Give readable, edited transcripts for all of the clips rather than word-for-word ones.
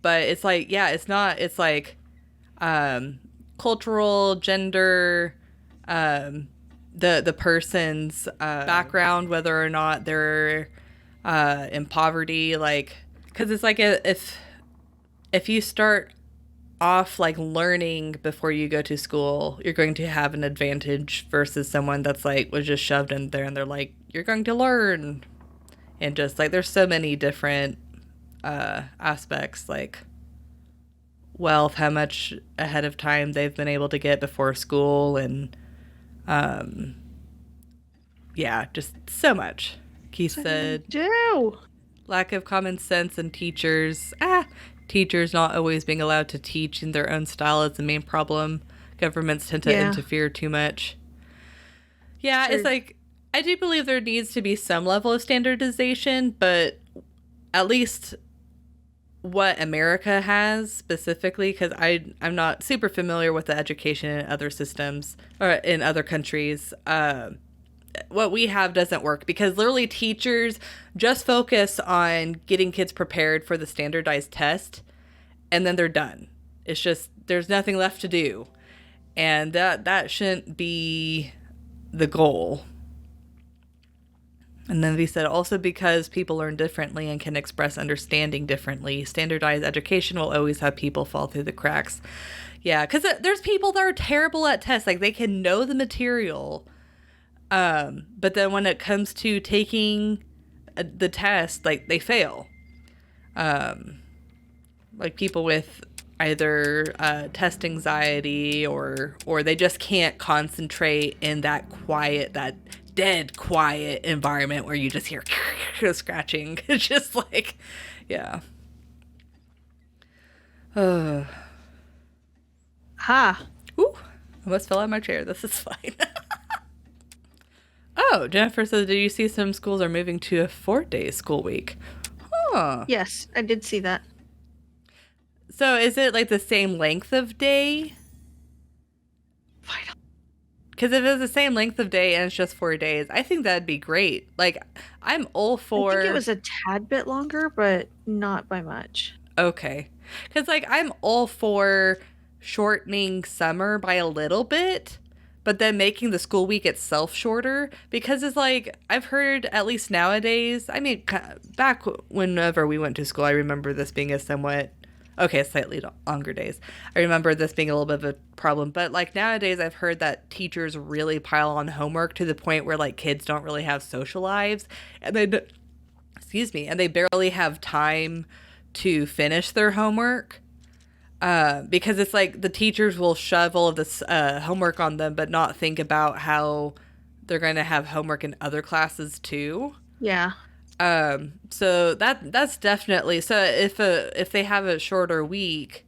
But it's like, yeah, it's not, it's like cultural, gender, the person's background, whether or not they're in poverty, like, because it's like if you start off like learning before you go to school, you're going to have an advantage versus someone that's like was just shoved in there and they're like, you're going to learn. And just like there's so many different aspects, like wealth, how much ahead of time they've been able to get before school, and yeah, just so much. Keith said, do lack of common sense and teachers. Teachers not always being allowed to teach in their own style is the main problem. Governments tend to interfere too much. Yeah, it's like, I do believe there needs to be some level of standardization, but at least what America has specifically, because I'm not super familiar with the education in other systems or in other countries. What we have doesn't work because literally teachers just focus on getting kids prepared for the standardized test and then they're done. It's just, there's nothing left to do. And that shouldn't be the goal. And then they said also because people learn differently and can express understanding differently, standardized education will always have people fall through the cracks. Yeah, because there's people that are terrible at tests. Like they can know the material, but then when it comes to taking the test, like they fail. Like people with either test anxiety or they just can't concentrate in that quiet, that dead quiet environment where you just hear scratching. It's just like, yeah. Ha. Ooh, almost fell out of my chair. This is fine. Oh, Jennifer says, did you see some schools are moving to a 4-day school week? Huh. Yes, I did see that. So is it like the same length of day? Because if it's the same length of day and it's just 4 days, I think that'd be great. Like, I'm all for... I think it was a tad bit longer, but not by much. Okay. Because, like, I'm all for shortening summer by a little bit, but then making the school week itself shorter. Because it's like, I've heard, at least nowadays, I mean, back whenever we went to school, I remember this being a somewhat... Okay, slightly longer days. I remember this being a little bit of a problem. But, like, nowadays I've heard that teachers really pile on homework to the point where, like, kids don't really have social lives. And they, and they barely have time to finish their homework. Because it's like the teachers will shove all of this homework on them, but not think about how they're going to have homework in other classes, too. Yeah. So that's definitely, so if they have a shorter week,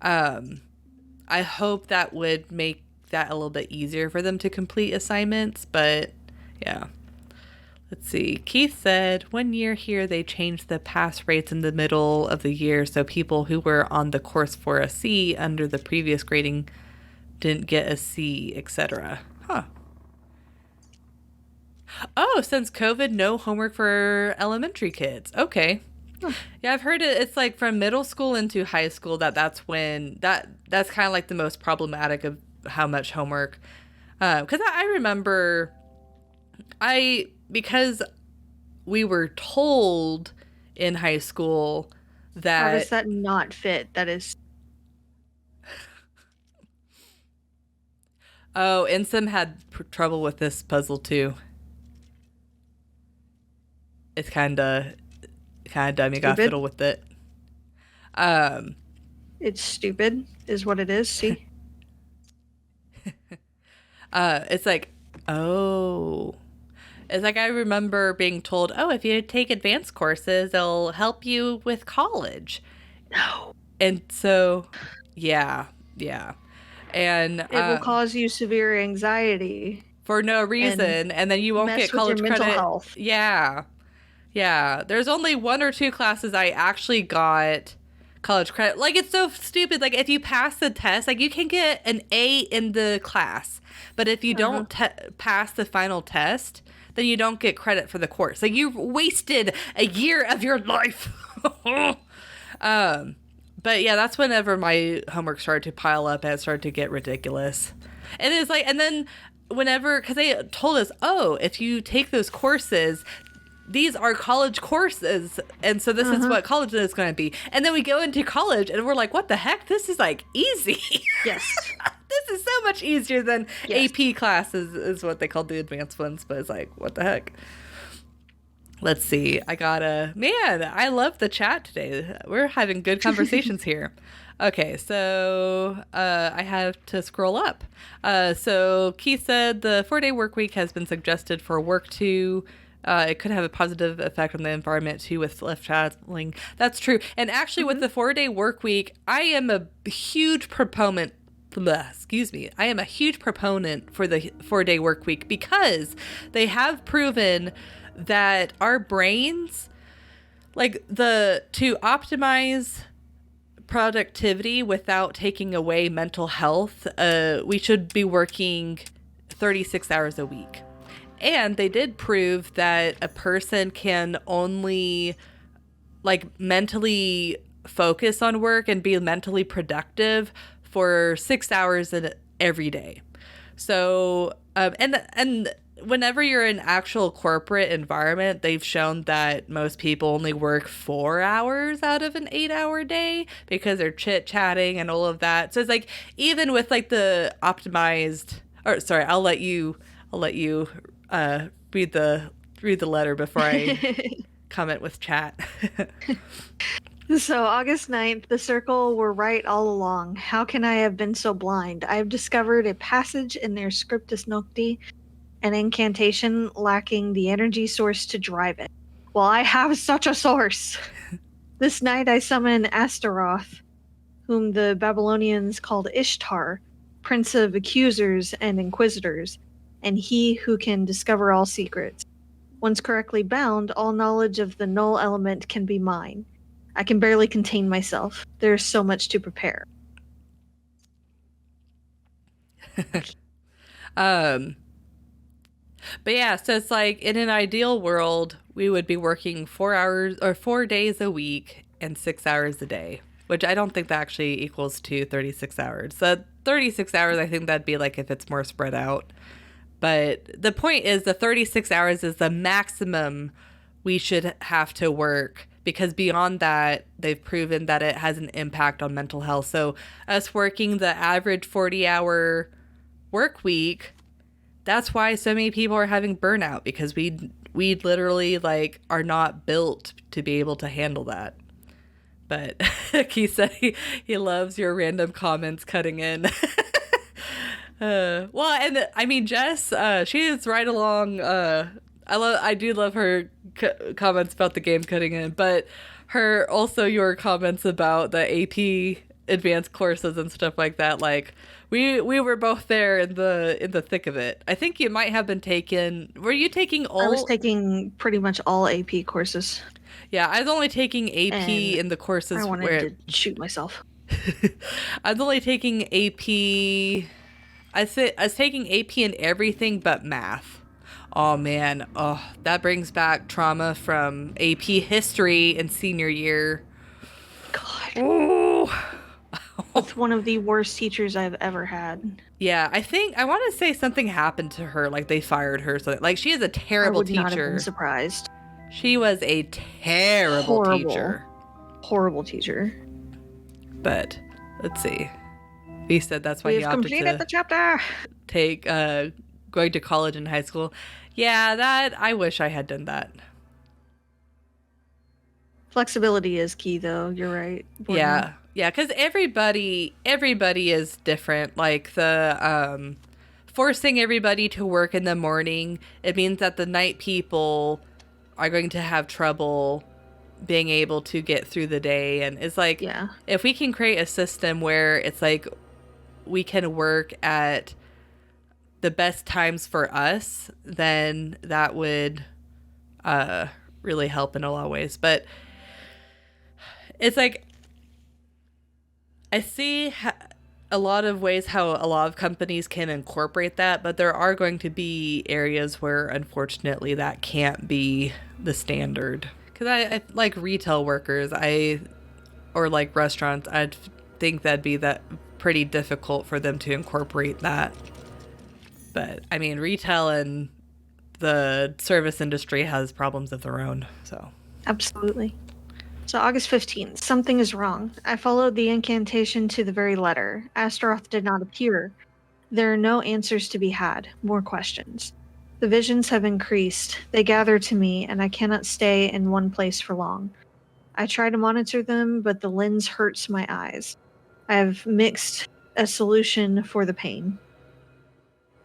I hope that would make that a little bit easier for them to complete assignments, but yeah. Let's see. Keith said 1 year here, they changed the pass rates in the middle of the year. So people who were on the course for a C under the previous grading didn't get a C, etc. Huh. Oh, since COVID, no homework for elementary kids. Okay. Huh. Yeah, I've heard it's like from middle school into high school that's when that's kind of like the most problematic of how much homework. Because I remember because we were told in high school that... How does that not fit? That is... Oh, Ensom had trouble with this puzzle too. It's kind of dumb. You got to fiddle with it. It's stupid, is what it is. See? It's like, oh. It's like I remember being told, oh, if you take advanced courses, they'll help you with college. No. And so, yeah. And it will cause you severe anxiety. For no reason. And then you won't get college credit. Mental health. Yeah. There's only 1 or 2 classes I actually got college credit. Like, it's so stupid. Like, if you pass the test, like, you can get an A in the class. But if you don't pass the final test, then you don't get credit for the course. Like, you've wasted a year of your life. But yeah, that's whenever my homework started to pile up and it started to get ridiculous. And it's like, and then whenever, because they told us, oh, if you take those courses, these are college courses, and so this is what college is going to be. And then we go into college and we're like, what the heck? This is like easy. Yes. This is so much easier than AP classes is what they called the advanced ones, but it's like, what the heck? Let's see. I love the chat today. We're having good conversations here. Okay, so I have to scroll up. So Keith said the 4-day work week has been suggested for work too. It could have a positive effect on the environment too with less traveling. That's true. And actually with the 4-day work week, I am a huge proponent for the 4-day work week because they have proven that our brains, to optimize productivity without taking away mental health, we should be working 36 hours a week. And they did prove that a person can only mentally focus on work and be mentally productive for 6 hours every day. So, and whenever you're in actual corporate environment, they've shown that most people only work 4 hours out of an 8-hour day because they're chit-chatting and all of that. So it's like, even with the optimized, or sorry, I'll let you read the letter before I comment with chat. So August 9th, the circle were right all along. How can I have been so blind? I have discovered a passage in their Scriptus Nocti, an incantation lacking the energy source to drive it. Well, I have such a source. This night I summon Astaroth, whom the Babylonians called Ishtar, prince of accusers and inquisitors, and he who can discover all secrets. Once correctly bound, all knowledge of the null element can be mine. I can barely contain myself. There's so much to prepare. But yeah, so it's like in an ideal world, we would be working 4 days a week and 6 hours a day, which I don't think that actually equals to 36 hours. So 36 hours, I think that'd be if it's more spread out. But the point is the 36 hours is the maximum we should have to work, because beyond that, they've proven that it has an impact on mental health. So us working the average 40-hour work week, that's why so many people are having burnout, because we literally are not built to be able to handle that. But Keith said he loves your random comments cutting in. Well, and I mean, Jess, she is right along. I do love her comments about the game cutting in, but your comments about the AP advanced courses and stuff like that. We were both there in the thick of it. I think you might have been were you taking all? I was taking pretty much all AP courses. Yeah, I was only taking AP in the courses I wanted to shoot myself. I was only taking AP. I was taking AP in everything but math. Oh man, that brings back trauma from AP history in senior year. God. Oh. It's one of the worst teachers I've ever had. Yeah, I want to say something happened to her, they fired her. So she is a terrible teacher. I would not have been surprised. She was a terrible teacher. Horrible teacher. But let's see. He said that's why he opted completed the chapter. Take going to college and high school. Yeah, I wish I had done that. Flexibility is key, though. You're right. Yeah, because everybody is different. The forcing everybody to work in the morning, it means that the night people are going to have trouble being able to get through the day. And it's if we can create a system where it's we can work at the best times for us, then that would really help in a lot of ways. But it's I see a lot of ways how a lot of companies can incorporate that, but there are going to be areas where unfortunately that can't be the standard. Because I like retail workers, or like restaurants, I'd think that'd be that pretty difficult for them to incorporate that. But I mean, retail and the service industry has problems of their own, so. Absolutely. So August 15th, something is wrong. I followed the incantation to the very letter. Astaroth did not appear. There are no answers to be had. More questions. The visions have increased. They gather to me, and I cannot stay in one place for long. I try to monitor them, but the lens hurts my eyes. I have mixed a solution for the pain.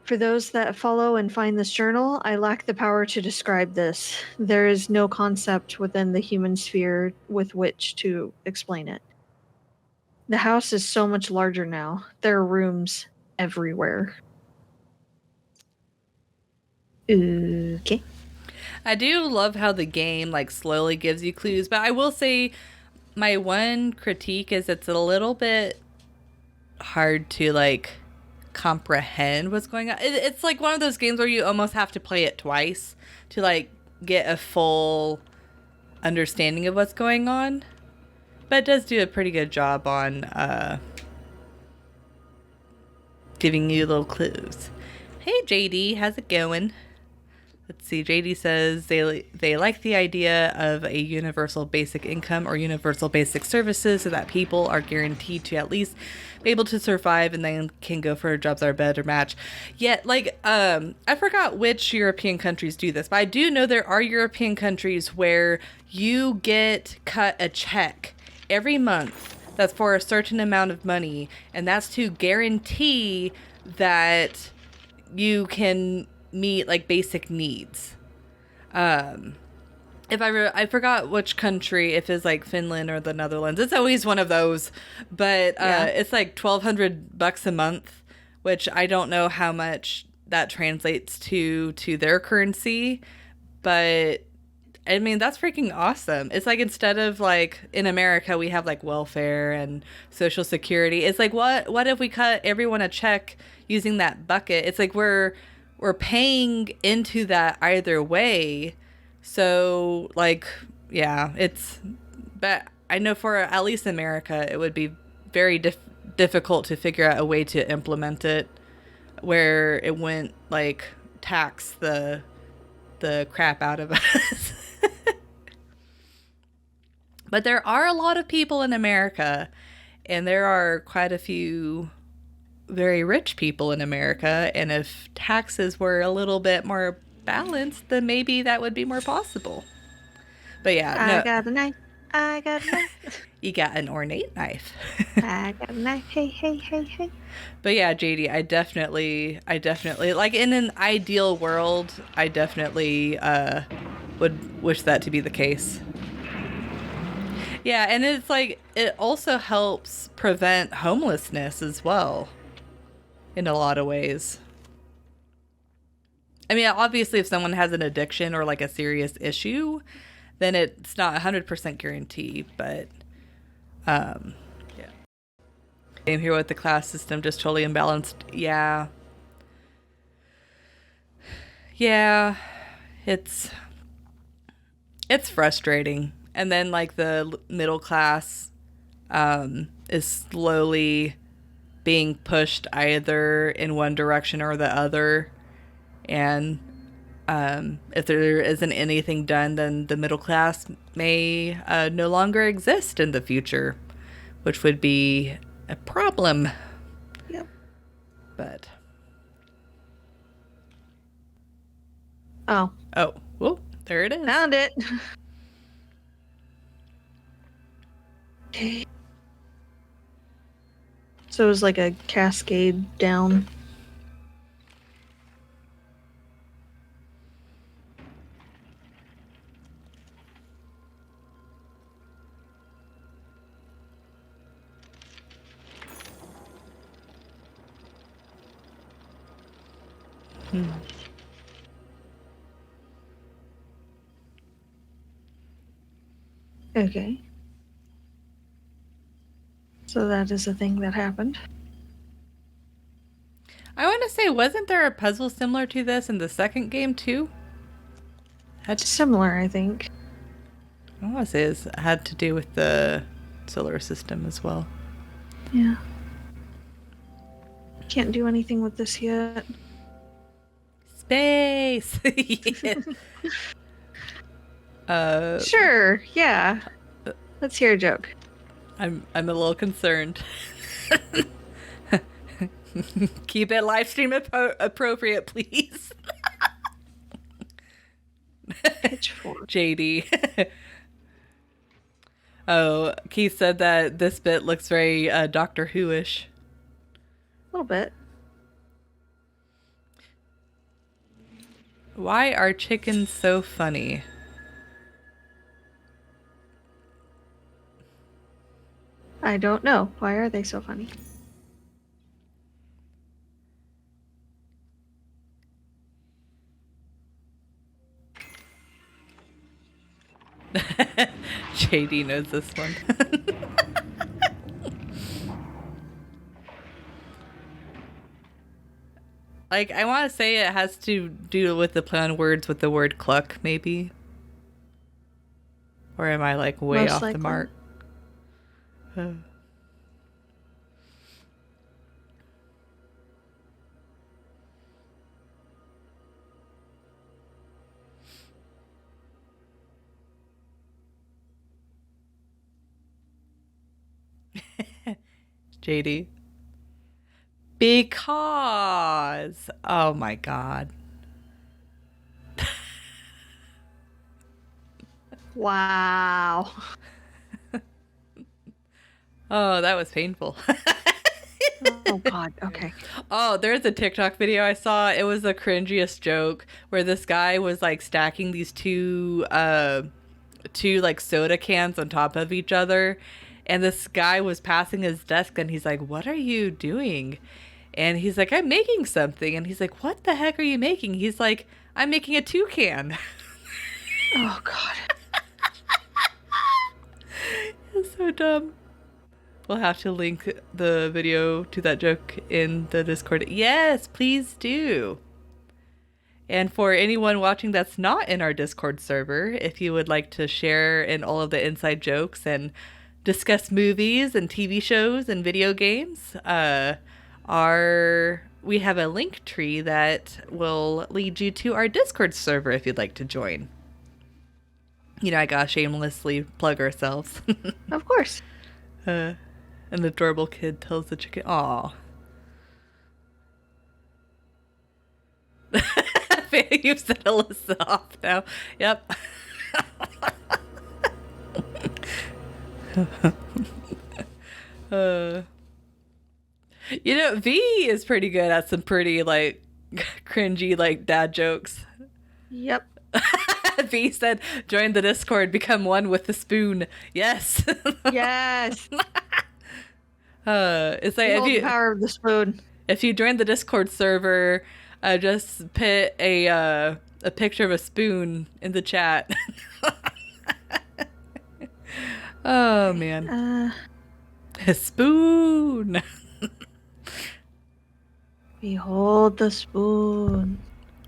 For those that follow and find this journal, I lack the power to describe this. There is no concept within the human sphere with which to explain it. The house is so much larger now. There are rooms everywhere. Okay. I do love how the game like slowly gives you clues, but I will say my one critique is it's a little bit hard to like comprehend what's going on. It's like one of those games where you almost have to play it twice to like get a full understanding of what's going on. But it does do a pretty good job on giving you little clues. Hey JD, how's it going? Let's see, JD says they like the idea of a universal basic income or universal basic services so that people are guaranteed to at least be able to survive and then can go for jobs that are better match. Yet, like, I forgot which European countries do this, but I do know there are European countries where you get cut a check every month that's for a certain amount of money, and that's to guarantee that you can meet like basic needs. If I forgot which country, if it's like Finland or the Netherlands, it's always one of those, but it's like $1,200 a month, which I don't know how much that translates to their currency, but I mean, that's freaking awesome. It's like instead of like in America, we have like welfare and social security. It's like, what if we cut everyone a check using that bucket? It's like we're paying into that either way. So like, yeah, but I know for at least America, it would be very difficult to figure out a way to implement it where it wouldn't like tax the crap out of us. But there are a lot of people in America, and there are quite a few very rich people in America, and if taxes were a little bit more balanced, then maybe that would be more possible. But yeah, I got a knife. I got a knife. You got an ornate knife. I got a knife. Hey, hey, hey, hey. But yeah, JD, I definitely, like in an ideal world, I definitely would wish that to be the case. Yeah, and it's like, it also helps prevent homelessness as well, in a lot of ways. I mean, obviously, if someone has an addiction or like a serious issue, then it's not 100% guarantee, but yeah. Same here with the class system, just totally imbalanced. Yeah. Yeah, it's frustrating. And then like the middle class is slowly being pushed either in one direction or the other. And if there isn't anything done, then the middle class may no longer exist in the future, which would be a problem. Yep. But. Oh, well, there it is. found it. Okay. So it was like a cascade down. Okay. So that is a thing that happened. I want to say, wasn't there a puzzle similar to this in the second game too? Similar, I think. I want to say it had to do with the solar system as well. Yeah. Can't do anything with this yet. Space! Sure, yeah. Let's hear a joke. I'm a little concerned. Keep it live stream appropriate, please. Pitchfork. JD. Oh, Keith said that this bit looks very Doctor Who-ish. A little bit. Why are chickens so funny? I don't know. Why are they so funny? JD knows this one. Like, I want to say it has to do with the play on words with the word cluck, maybe. Or am I, like, way off the mark? JD. Because. Oh my god. Wow. Oh, that was painful. Oh god, okay. Oh, there's a TikTok video I saw. It was the cringiest joke where this guy was like stacking these two like soda cans on top of each other, and this guy was passing his desk and he's like, "What are you doing?" And he's like, "I'm making something." And he's like, "What the heck are you making?" He's like, "I'm making a toucan." Oh god. It's so dumb. We'll have to link the video to that joke in the Discord. Yes, please do. And for anyone watching that's not in our Discord server, if you would like to share in all of the inside jokes and discuss movies and TV shows and video games, we have a link tree that will lead you to our Discord server if you'd like to join. You know, I gotta shamelessly plug ourselves. Of course. An adorable kid tells the chicken, "Aw." You've set Alyssa off now. Yep. You know, V is pretty good at some pretty, like, cringy, like, dad jokes. Yep. V said, "Join the Discord, become one with the spoon." Yes. Yes. It's like the power of the spoon. If you join the Discord server, just put a picture of a spoon in the chat. Oh man. A spoon. Behold the spoon.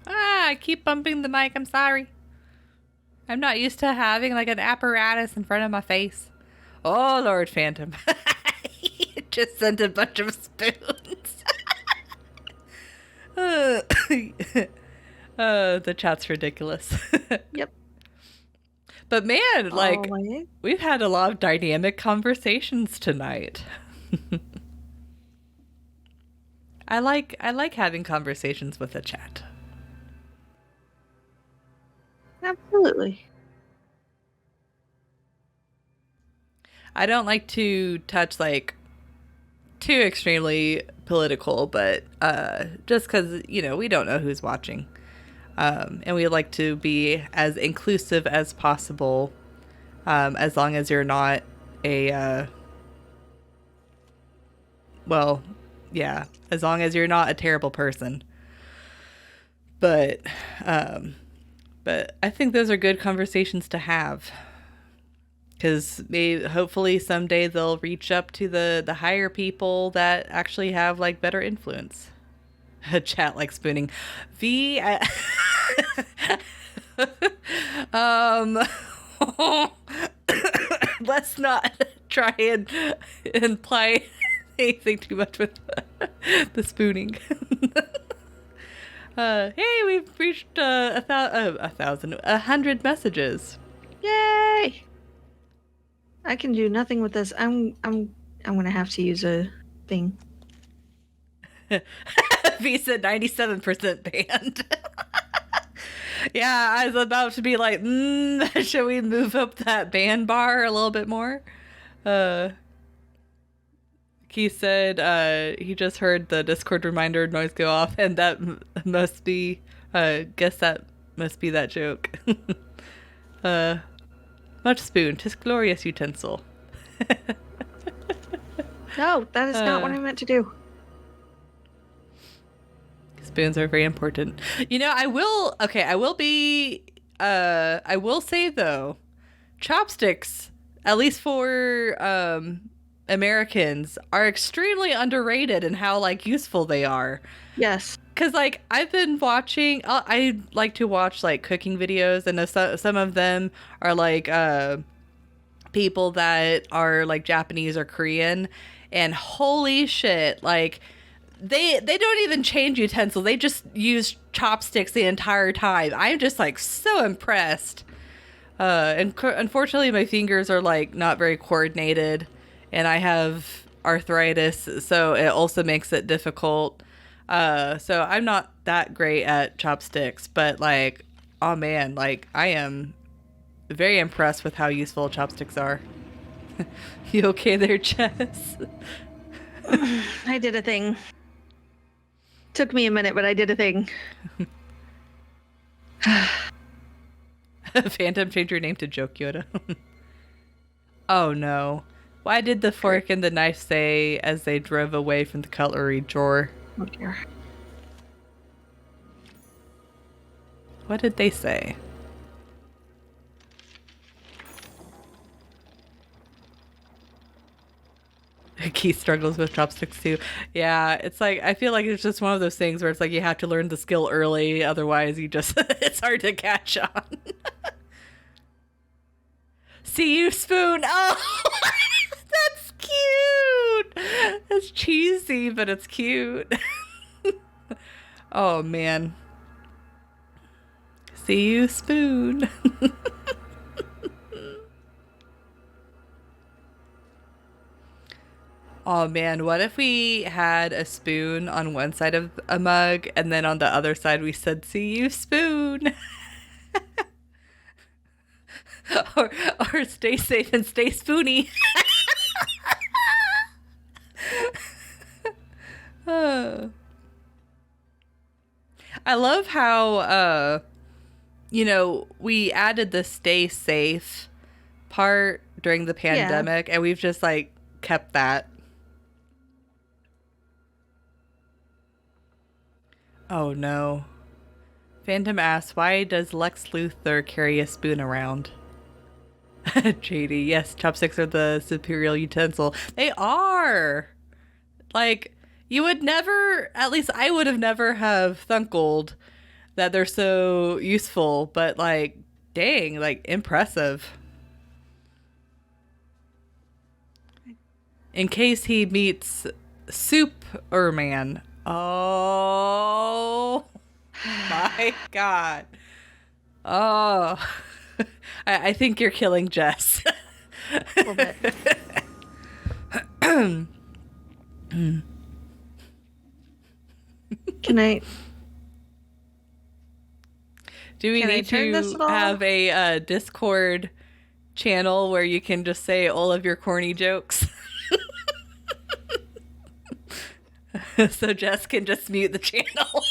I keep bumping the mic. I'm sorry. I'm not used to having like an apparatus in front of my face. Oh, Lord Phantom. You just sent a bunch of spoons. The chat's ridiculous. Yep. But man, like, we've had a lot of dynamic conversations tonight. I like having conversations with the chat. Absolutely. I don't like to touch like too extremely political, but just because, you know, we don't know who's watching. And we like to be as inclusive as possible, as long as you're not a, well, yeah, as long as you're not a terrible person. But I think those are good conversations to have. Because hopefully someday they'll reach up to the higher people that actually have like better influence. A chat like spooning. V. Let's not try and imply anything too much with the spooning. Hey, we've reached 100 messages. Yay! I can do nothing with this. I'm gonna have to use a thing. V said 97% banned. Yeah, I was about to be like, should we move up that ban bar a little bit more? Keith said he just heard the Discord reminder noise go off, and that must be, guess that must be that joke. Much spoon, 'tis glorious utensil. No, that is not what I meant to do. Spoons are very important. You know, I will say though, chopsticks, at least for Americans, are extremely underrated in how like useful they are. Yes. Because like I've been watching, I like to watch like cooking videos, and some of them are like people that are like Japanese or Korean, and holy shit, like they don't even change utensils. They just use chopsticks the entire time. I'm just like so impressed. And unfortunately my fingers are like not very coordinated, and I have arthritis, so it also makes it difficult. So I'm not that great at chopsticks, but like, oh man, like I am very impressed with how useful chopsticks are. You okay there, Jess? I did a thing. Took me a minute, but I did a thing. Phantom, change your name to Joke Yoda. Oh no. Why did the fork and the knife say as they drove away from the cutlery drawer? Oh dear. What did they say? Keith struggles with chopsticks too. Yeah, it's like, I feel like it's just one of those things where it's like you have to learn the skill early, otherwise you just, it's hard to catch on. See you, spoon. Oh, that's cute. It's cheesy, but it's cute. Oh man. See you, spoon. Oh man, what if we had a spoon on one side of a mug, and then on the other side we said, see you, spoon. or stay safe and stay spoony. Oh. I love how, we added the stay safe part during the pandemic, and we've just like kept that. Oh no. Phantom asks, why does Lex Luthor carry a spoon around? JD, yes, chopsticks are the superior utensil. They are! Like, you would never, at least I would have never have thunkled that they're so useful, but like, dang, like, impressive. In case he meets Superman. Oh my god. Oh. I think you're killing Jess. A little bit. Can I? Do we need to have a Discord channel where you can just say all of your corny jokes? So Jess can just mute the channel.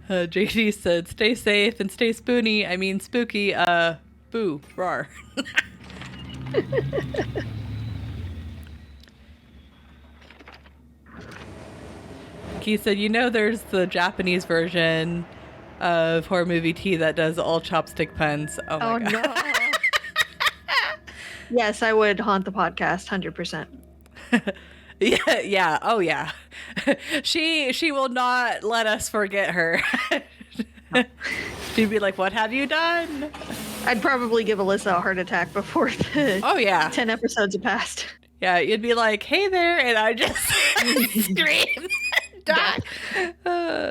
JD said, stay safe and stay spoony. I mean spooky. Boo. Rawr. He said, there's the Japanese version of Horror Movie Tea that does all chopstick puns. Oh my god. No. Yes, I would haunt the podcast 100%. Yeah, yeah. Oh, yeah. She will not let us forget her. She'd be like, "What have you done?" I'd probably give Alyssa a heart attack before the Oh, yeah. 10 episodes have passed. Yeah, you'd be like, "Hey there," and I just scream, die.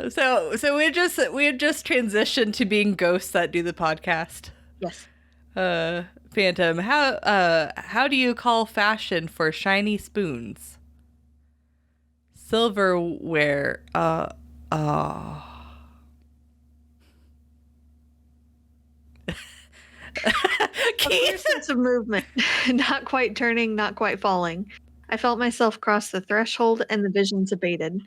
So we had just transitioned to being ghosts that do the podcast. Yes. Phantom, how do you call fashion for shiny spoons? Silverware. A clear sense of movement. Not quite turning, not quite falling. I felt myself cross the threshold and the visions abated.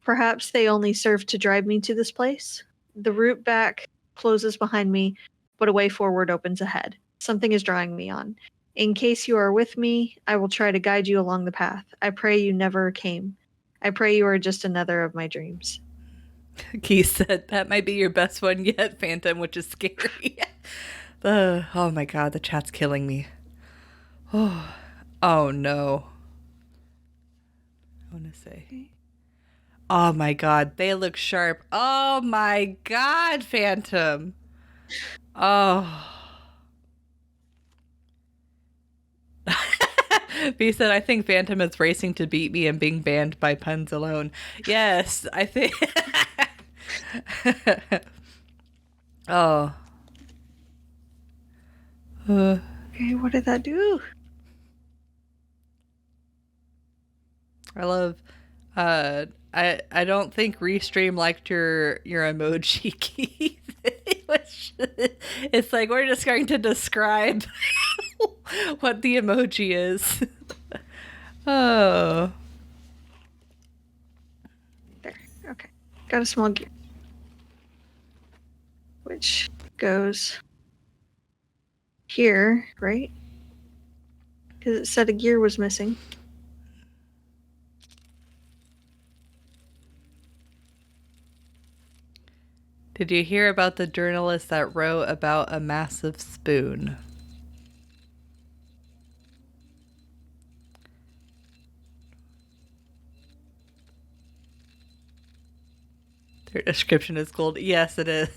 Perhaps they only served to drive me to this place? The route back closes behind me, but a way forward opens ahead. Something is drawing me on. In case you are with me, I will try to guide you along the path. I pray you never came. I pray you are just another of my dreams. Keith said that might be your best one yet, Phantom, which is scary. Oh my god, the chat's killing me. Oh no. I want to say. Oh my god, they look sharp. Oh my god, Phantom. Oh. B said, I think Phantom is racing to beat me and being banned by puns alone. Yes, I think. Oh. Okay, what did that do? I love. I don't think Restream liked your emoji, Keith. It's like we're just going to describe what the emoji is. Oh. There. Okay. Got a small gear. Which goes here, right? Because it said a gear was missing. Did you hear about the journalist that wrote about a massive spoon? Their description is gold. Yes, it is.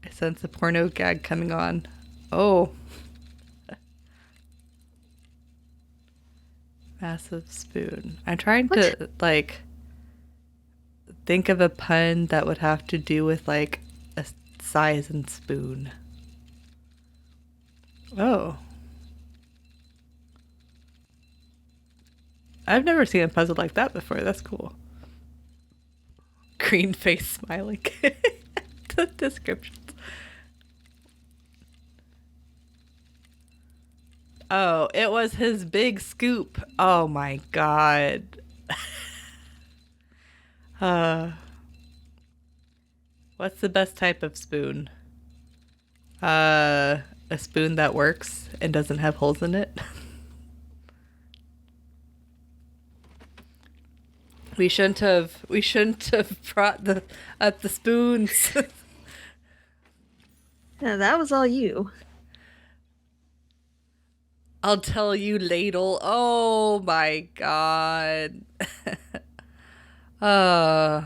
I sense a porno gag coming on. Oh. Massive spoon. I'm trying to, like, think of a pun that would have to do with, like, a size and spoon. Oh. I've never seen a puzzle like that before. That's cool. Green face smiling. The descriptions. Oh, it was his big scoop. Oh my god. What's the best type of spoon? A spoon that works and doesn't have holes in it. We shouldn't have brought up the spoons. Yeah, that was all you. I'll tell you, ladle. Oh my god. I'm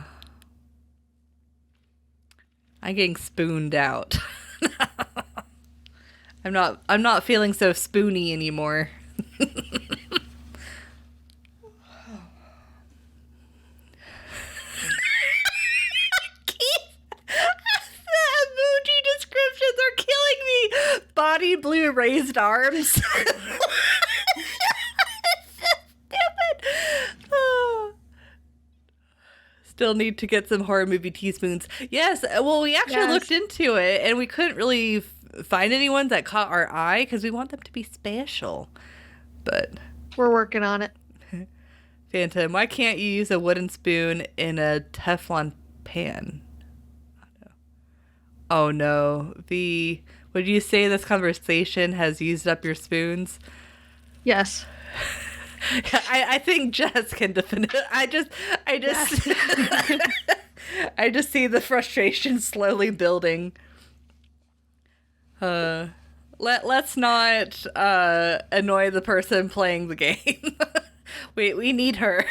getting spooned out. I'm not feeling so spoony anymore. Body blue raised arms. Stupid. Oh. Still need to get some horror movie teaspoons. Yes, well, we actually looked into it and we couldn't really find any ones that caught our eye because we want them to be special. But we're working on it. Phantom, why can't you use a wooden spoon in a Teflon pan? Oh no. Would you say this conversation has used up your spoons? Yes. I think Jess can defend it. I just I just see the frustration slowly building. Let's not annoy the person playing the game. we need her.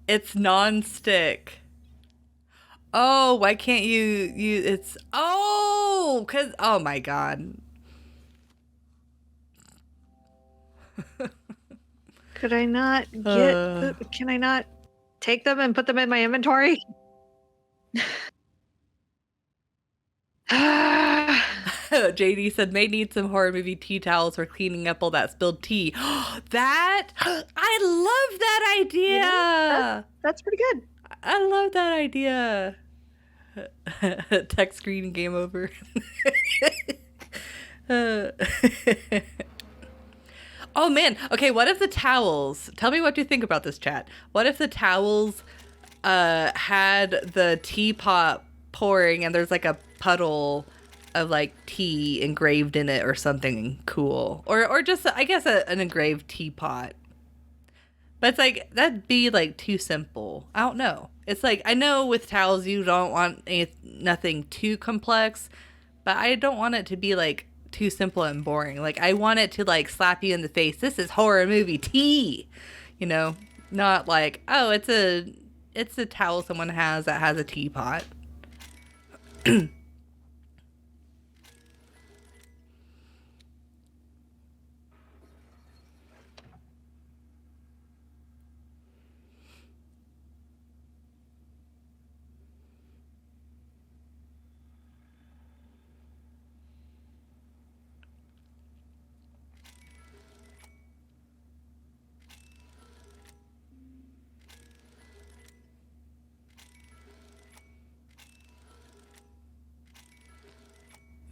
It's non-stick. Oh, why can't you it's cuz oh my god. Could I not get can I not take them and put them in my inventory? JD said may need some horror movie tea towels for cleaning up all that spilled tea. That I love that idea. Yeah, that's pretty good. I love that idea. Text screen game over. Oh man. Okay, what if the towels? Tell me what you think about this, chat. What if the towels had the teapot pouring and there's like a puddle of like tea engraved in it or something cool, or just I guess an engraved teapot. But it's like that'd be like too simple. I don't know. It's like I know with towels you don't want nothing too complex, but I don't want it to be like too simple and boring. Like I want it to like slap you in the face. This is horror movie tea, you know, not like oh it's a towel someone has that has a teapot.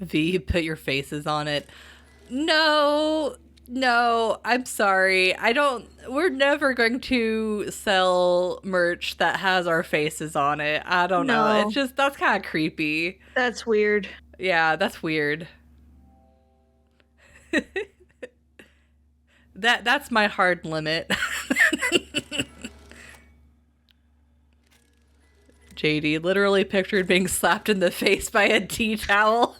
V, put your faces on it. No, I'm sorry. We're never going to sell merch that has our faces on it. I don't know. It's just, that's kind of creepy. That's weird. Yeah, that's weird. That's my hard limit. JD literally pictured being slapped in the face by a tea towel.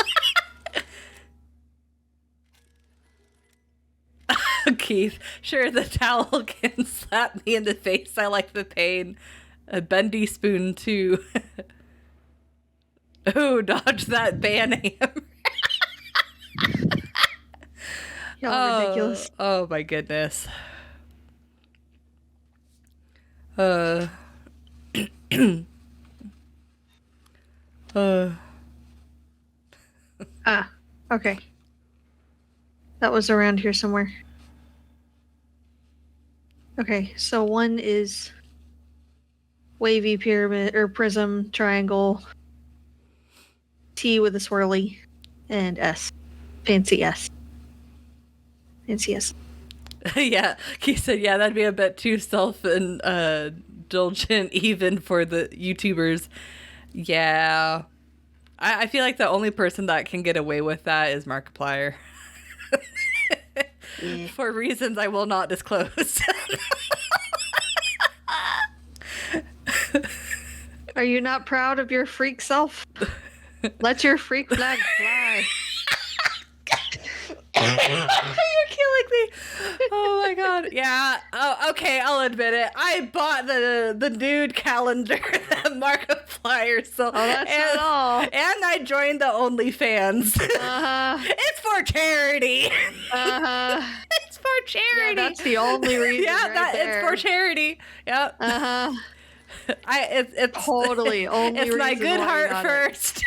Keith, sure, the towel can slap me in the face. I like the pain. A bendy spoon, too. Oh, dodge that ban hammer. Y'all ridiculous. Oh, my goodness. Okay. That was around here somewhere. Okay, so one is wavy pyramid or prism triangle, T with a swirly, and S. Fancy S. Fancy S. Yeah, he said, yeah, that'd be a bit too self-indulgent even for the YouTubers. Yeah. I feel like the only person that can get away with that is Markiplier. Yeah. For reasons I will not disclose. Are you not proud of your freak self? Let your freak flag fly. You're killing me. Oh my god. Yeah. Oh, okay, I'll admit it. I bought the nude calendar that Markiplier sold. Oh, that's not all. And I joined the OnlyFans. It's for charity. It's for charity. Yeah, that's the only reason. Yeah, it's for charity. Yep. It's totally only. It's my good heart first.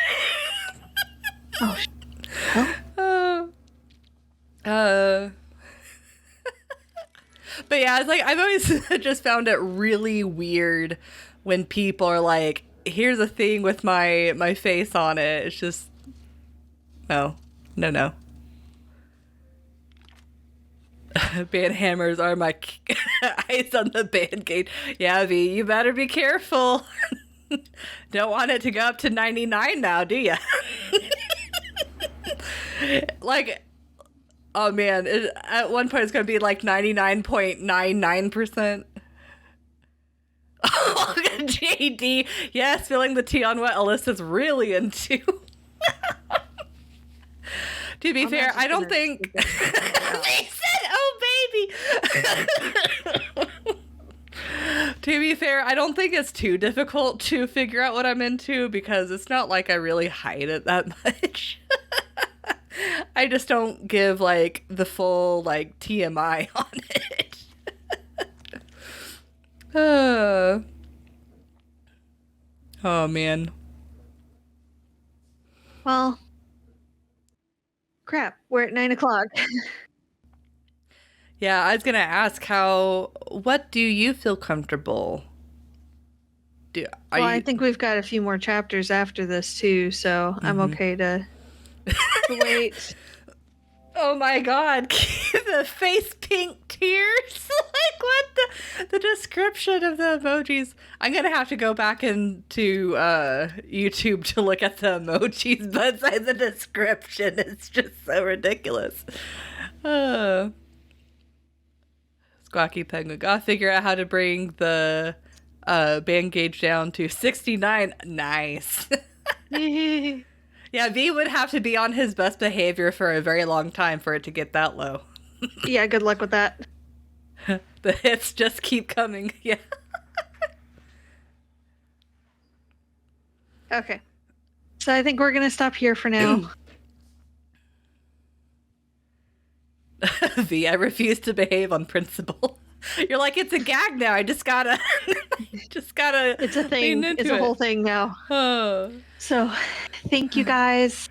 But yeah, it's like I've always just found it really weird when people are like, here's a thing with my face on it. It's just no. Band hammers are my eyes on the band gate. Yeah, V, you better be careful. Don't want it to go up to 99 now, do you? Like, oh man, at one point it's going to be like 99.99%. JD, yes, spilling the tea on what Alyssa's really into. To be fair, I don't think... They said, oh, baby! To be fair, I don't think it's too difficult to figure out what I'm into, because it's not like I really hide it that much. I just don't give, like, the full, like, TMI on it. Oh, man. Well, crap, we're at 9 o'clock. Yeah, I was gonna ask what do you feel comfortable? I think we've got a few more chapters after this too, so I'm okay to wait. Oh my god, the face pink tears. Like, what the description of the emojis. I'm gonna have to go back into YouTube to look at the emojis, but the description is just so ridiculous. Squawky Penguin. Gotta figure out how to bring the band gauge down to 69. Nice. Yeah, V would have to be on his best behavior for a very long time for it to get that low. Yeah, good luck with that. The hits just keep coming. Yeah. Okay. So I think we're going to stop here for now. V, I refuse to behave on principle. You're like, it's a gag now. I just gotta It's a thing. It's a whole thing now. Oh. So thank you guys.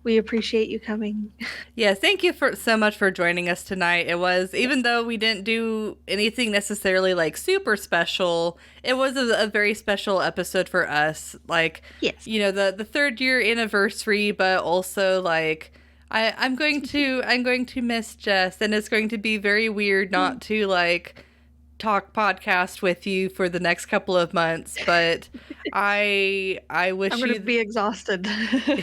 We appreciate you coming. Yes, thank you so much for joining us tonight. It was, even though we didn't do anything necessarily like super special, it was a very special episode for us. Like, yes. You know, the 3rd year anniversary, but also like I'm going to miss Jess, and it's going to be very weird not to like talk podcast with you for the next couple of months, but I wish I'm gonna be exhausted.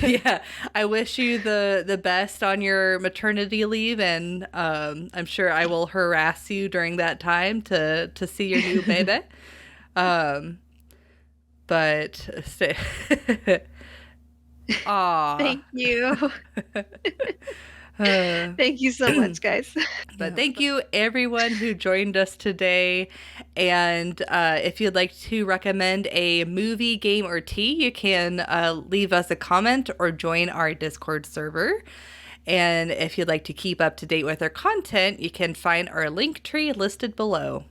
Yeah, I wish you the best on your maternity leave, and I'm sure I will harass you during that time to see your new baby. But aw. Thank you. Thank you so much, guys. But thank you, everyone who joined us today. And if you'd like to recommend a movie, game, or tea, you can leave us a comment or join our Discord server. And if you'd like to keep up to date with our content, you can find our link tree listed below.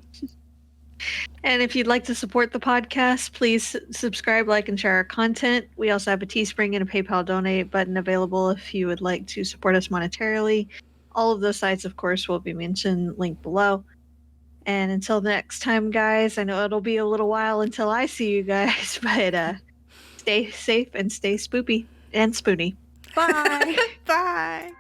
And if you'd like to support the podcast, please subscribe, like, and share our content. We also have a Teespring and a PayPal donate button available if you would like to support us monetarily. All of those sites, of course, will be mentioned, linked below. And until next time, guys, I know it'll be a little while until I see you guys, but stay safe and stay spoopy and spoony. Bye. Bye.